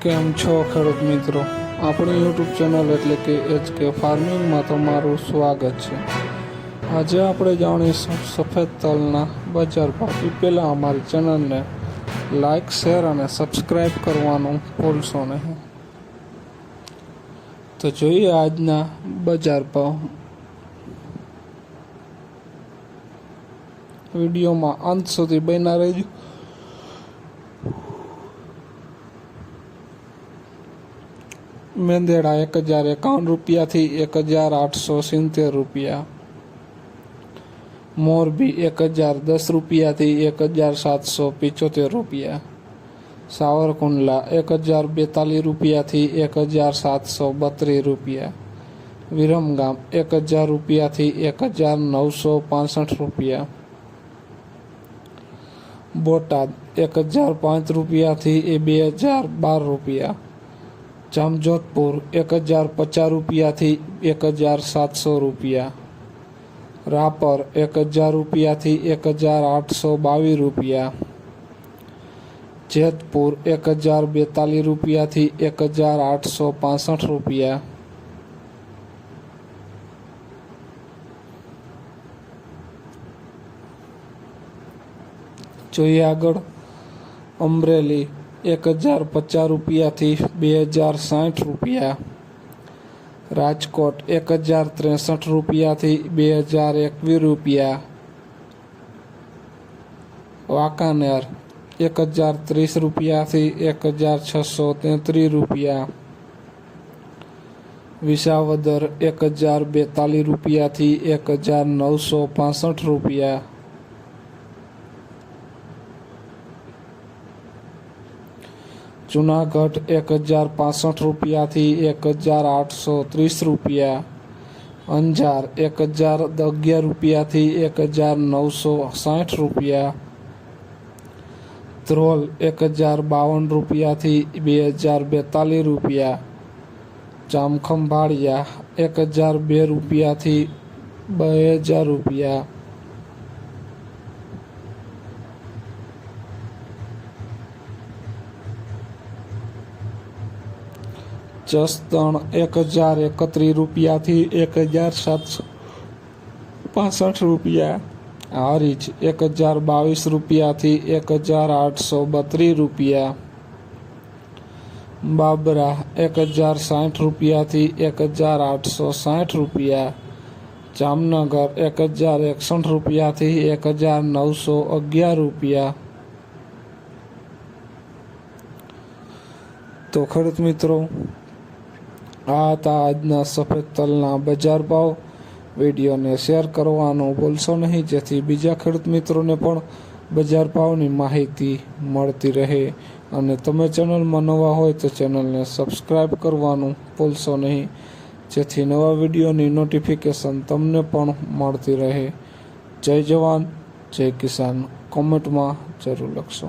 કેમ છો ખેડૂત મિત્રો? આપણી યુટ્યુબ ચેનલ એટલે કે HK ફાર્મિંગમાં તમારું સ્વાગત છે. આજે આપણે જાણીશું સફેદ તલના બજાર ભાવ. એ પહેલાં અમારી ચેનલને લાઇક, શેર અને સબસ્ક્રાઈબ કરવાનું ભૂલશો નહીં. તો જોઈએ આજના બજાર ભાવ. વિડીયોમાં અંત સુધી બન્યા રહેજો. મેંદેડા 1051 રૂપિયાથી 1870 રૂપિયા, મોરબી 1010 રૂપિયાથી 1775 રૂપિયા, સાવરકુંડલા 1042 રૂપિયાથી 1732 રૂપિયા, વિરમગામ 1000 રૂપિયાથી 1965 રૂપિયા, બોટાદ 1005 રૂપિયાથી 2012 રૂપિયા, જામજોધપુર 1050 રૂપિયાથી 1700 રૂપિયા, રાપર 1000 રૂપિયાથી 1822 રૂપિયા, જેતપુર 1042 રૂપિયાથી 1865 રૂપિયા, જોઈએ આગળ. અમરેલી 1050 રૂપિયાથી 2060 રૂપિયા, રાજકોટ 1063 રૂપિયાથી 2021 રૂપિયા, વાંકાનેર 1030 રૂપિયાથી 1633 રૂપિયા, વિસાવદર 1042 રૂપિયાથી 1965 રૂપિયા, જુનાગઢ 1065 રૂપિયાથી 1830 રૂપિયા, અંજાર 1011 રૂપિયાથી 1960 રૂપિયા, ધ્રોલ 1052 રૂપિયાથી 2042 રૂપિયા, જામખંભાળિયા 1002 રૂપિયાથી 2000 રૂપિયા, જસદણ 1031 રૂપિયાથી 1765 રૂપિયા, હારીજ 1022 રૂપિયાથી 1832 રૂપિયા, બાબરા 1060 રૂપિયાથી 1860 રૂપિયા, જામનગર 1061 રૂપિયાથી 1911 રૂપિયા. તો ખેડૂત મિત્રો, આ હતા આજના સફેદ તલના બજાર ભાવ. વિડીયોને શેર કરવાનું ભૂલશો નહીં, જેથી બીજા ખેડૂત મિત્રોને પણ બજાર ભાવની માહિતી મળતી રહે. અને તમે ચેનલમાં નવા હોય તો ચેનલને સબસ્ક્રાઈબ કરવાનું ભૂલશો નહીં, જેથી નવા વિડીયોની નોટિફિકેશન તમને પણ મળતી રહે. જય જવાન, જય કિસાન કોમેન્ટમાં જરૂર લખશો.